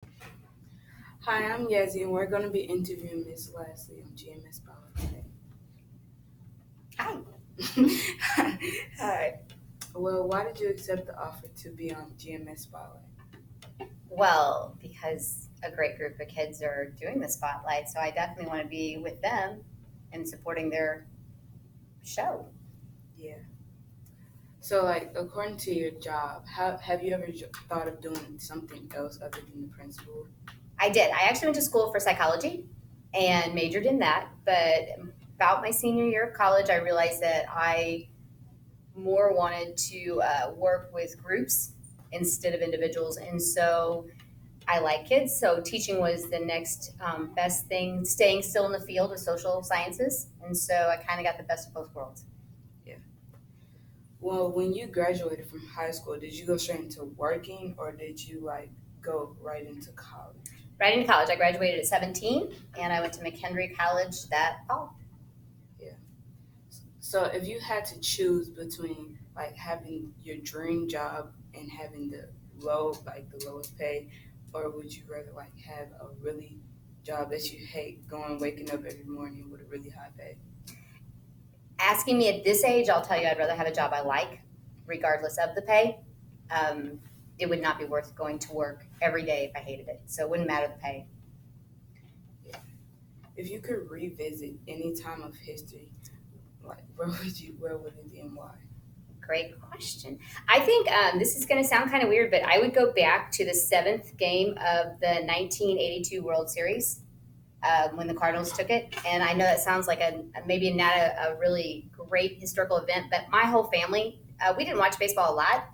Hi, I'm Yazzie, and we're going to be interviewing Miss Lasley on GMS Power Hi. today. Hi. Well, why did you accept the offer to be on GMS Spotlight? Well, because a great group of kids are doing the spotlight, so I definitely want to be with them and supporting their show. Yeah. So, like, according to your job, how have you ever thought of doing something else other than the principal? I did. I actually went to school for psychology and majored in that, but about my senior year of college, I realized that I more wanted to work with groups instead of individuals, and so I like kids, so teaching was the next best thing, staying still in the field of social sciences, and so I kind of got the best of both worlds. Yeah. Well, when you graduated from high school, did you go straight into working or did you, like, go right into college? Right into college. I graduated at 17 and I went to McHenry College that fall. Yeah. So, if you had to choose between, like, having your dream job and having the lowest pay, or would you rather, like, have a really job that you hate, waking up every morning with a really high pay? Asking me at this age, I'll tell you I'd rather have a job I like, regardless of the pay. Um, it would not be worth going to work every day if I hated it. So it wouldn't matter the pay. Yeah. If you could revisit any time of history, like, where would it be and why? Great question. I think this is going to sound kind of weird, but I would go back to the seventh game of the 1982 World Series when the Cardinals took it. And I know that sounds like maybe not a really great historical event, but my whole family, we didn't watch baseball a lot.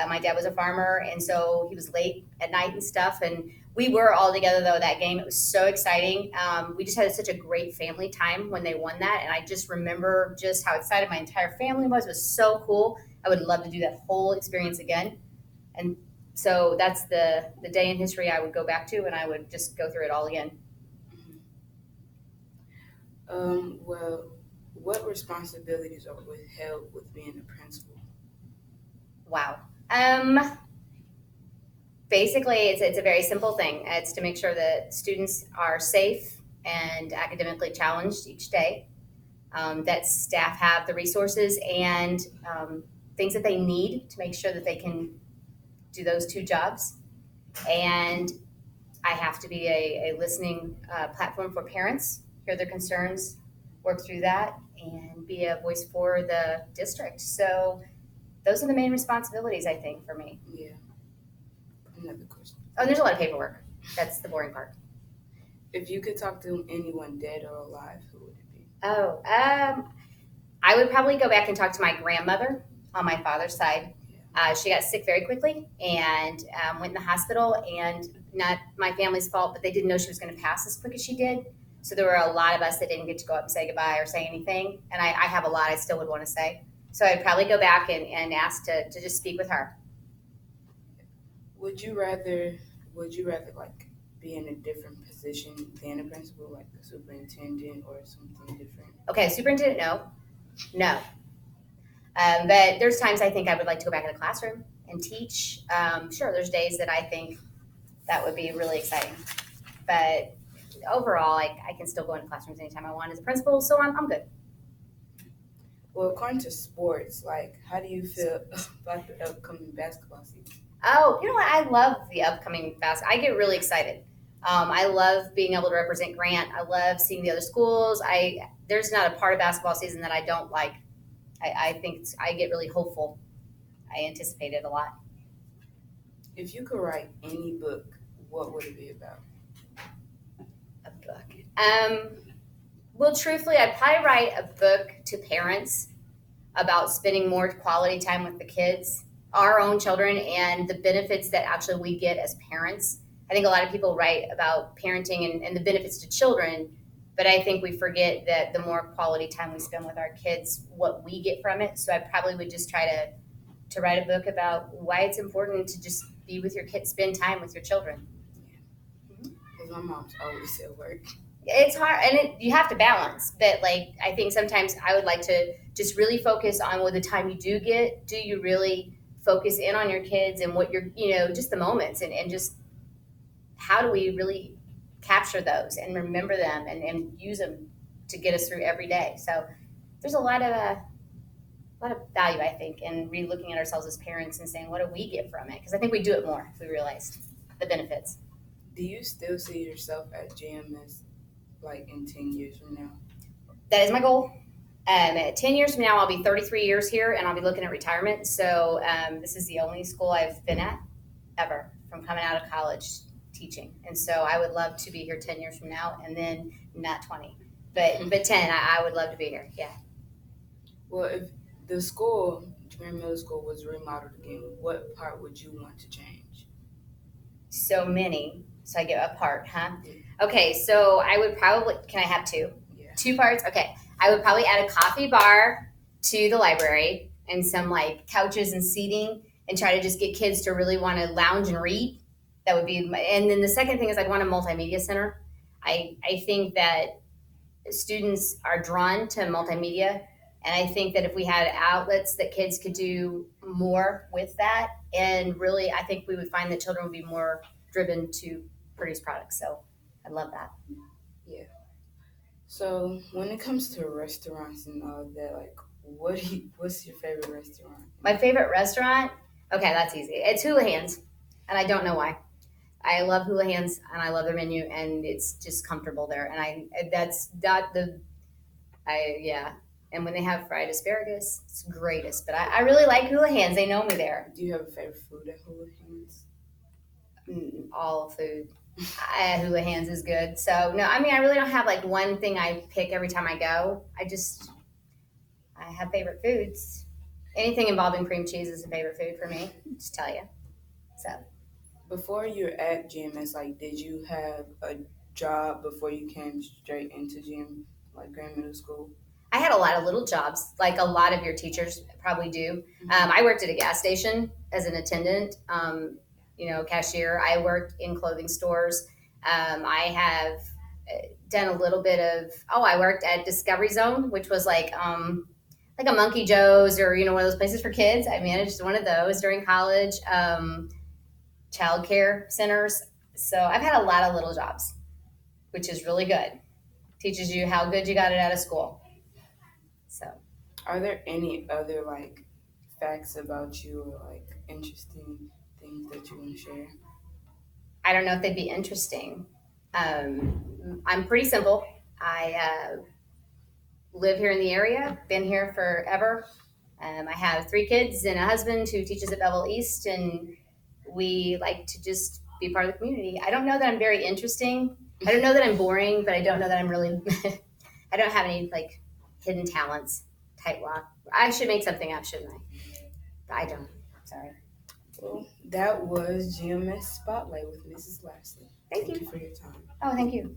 My dad was a farmer, and so he was late at night and stuff. And we were all together though that game. It was so exciting. We just had such a great family time when they won that, and I just remember just how excited my entire family was. It was so cool. I would love to do that whole experience again. And so that's the day in history I would go back to, and I would just go through it all again. Well, what responsibilities are withheld with being a principal? Wow. Basically, it's a very simple thing. It's to make sure that students are safe and academically challenged each day, that staff have the resources and things that they need to make sure that they can do those two jobs. And I have to be a listening platform for parents, hear their concerns, work through that, and be a voice for the district. So those are the main responsibilities, I think, for me. Yeah, another question. Oh, and there's a lot of paperwork. That's the boring part. If you could talk to anyone dead or alive, who would it be? Oh, I would probably go back and talk to my grandmother on my father's side. Yeah. She got sick very quickly and went in the hospital, and not my family's fault, but they didn't know she was going to pass as quick as she did. So there were a lot of us that didn't get to go up and say goodbye or say anything. And I have a lot I still would want to say. So I'd probably go back and ask to just speak with her. Would you rather would you rather, like, be in a different position than a principal, like a superintendent or something different? Okay, superintendent, no. No. But there's times I think I would like to go back in the classroom and teach. Sure, there's days that I think that would be really exciting. But overall, I can still go into classrooms anytime I want as a principal, so I'm good. Well, according to sports, like, how do you feel about the upcoming basketball season? Oh, you know what? I love the upcoming I get really excited. I love being able to represent Grant. I love seeing the other schools. There's not a part of basketball season that I don't like. I think I get really hopeful. I anticipate it a lot. If you could write any book, what would it be about? A book. Well, truthfully, I'd probably write a book to parents about spending more quality time with the kids, our own children, and the benefits that actually we get as parents. I think a lot of people write about parenting and the benefits to children, but I think we forget that the more quality time we spend with our kids, what we get from it. So I probably would just try to write a book about why it's important to just be with your kids, spend time with your children. Because my mom's always at work. It's hard, and you have to balance, but like I think sometimes I would like to just really focus on what the time you do get, do you really focus in on your kids and what you're, just the moments, and just how do we really capture those and remember them and use them to get us through every day. So there's a lot of value, I think, in re-looking at ourselves as parents and saying, what do we get from it? Because I think we do it more if we realized the benefits. Do you still see yourself at GMS like in 10 years from now? That is my goal. At 10 years from now, I'll be 33 years here and I'll be looking at retirement. So this is the only school I've been at ever from coming out of college teaching. And so I would love to be here 10 years from now and then not 20, but 10, I would love to be here. Yeah. Well, if the school, Grand Middle School, was remodeled again, what part would you want to change? So many. So I get a part, huh? Okay, so I would probably, can I have two? Yeah. Two parts? Okay. I would probably add a coffee bar to the library and some like couches and seating and try to just get kids to really want to lounge and read. That would be, and then the second thing is I'd want a multimedia center. I think that students are drawn to multimedia. And I think that if we had outlets that kids could do more with that, and really, I think we would find that children would be more driven to produce products. So I love that. Yeah. So when it comes to restaurants and all of that, like, what's your favorite restaurant? My favorite restaurant, okay, that's easy. It's Hula Hands, and I don't know why. I love Hula Hands, and I love their menu, and it's just comfortable there. And that's not the yeah. And when they have fried asparagus, it's greatest. But I really like Hula Hands. They know me there. Do you have a favorite food at Hula Hands? All food. Hula Hands is good. So no, I mean I really don't have like one thing I pick every time I go. I have favorite foods. Anything involving cream cheese is a favorite food for me. Just tell you. So Before you're at GMS, like, did you have a job before you came straight into GM, like Grand Middle School? I had a lot of little jobs, like a lot of your teachers probably do. I worked at a gas station as an attendant, cashier. I worked in clothing stores. I have done a little bit of. Oh, I worked at Discovery Zone, which was like a Monkey Joe's or one of those places for kids. I managed one of those during college. Child care centers. So I've had a lot of little jobs, which is really good. Teaches you how good you got it out of school. So Are there any other like facts about you or like interesting things that you want to share? I don't know if they'd be interesting. I'm pretty simple. I live here in the area, been here forever. I have 3 kids and a husband who teaches at Bevel East, and we like to just be part of the community. I don't know that I'm very interesting. I don't know that I'm boring, but I don't know that I'm really. I don't have any like hidden talents type walk. I should make something up, shouldn't I? But I don't. Sorry. Well, that was GMS Spotlight with Mrs. Lasley. Thank Thank you. you for your time. Oh, thank you.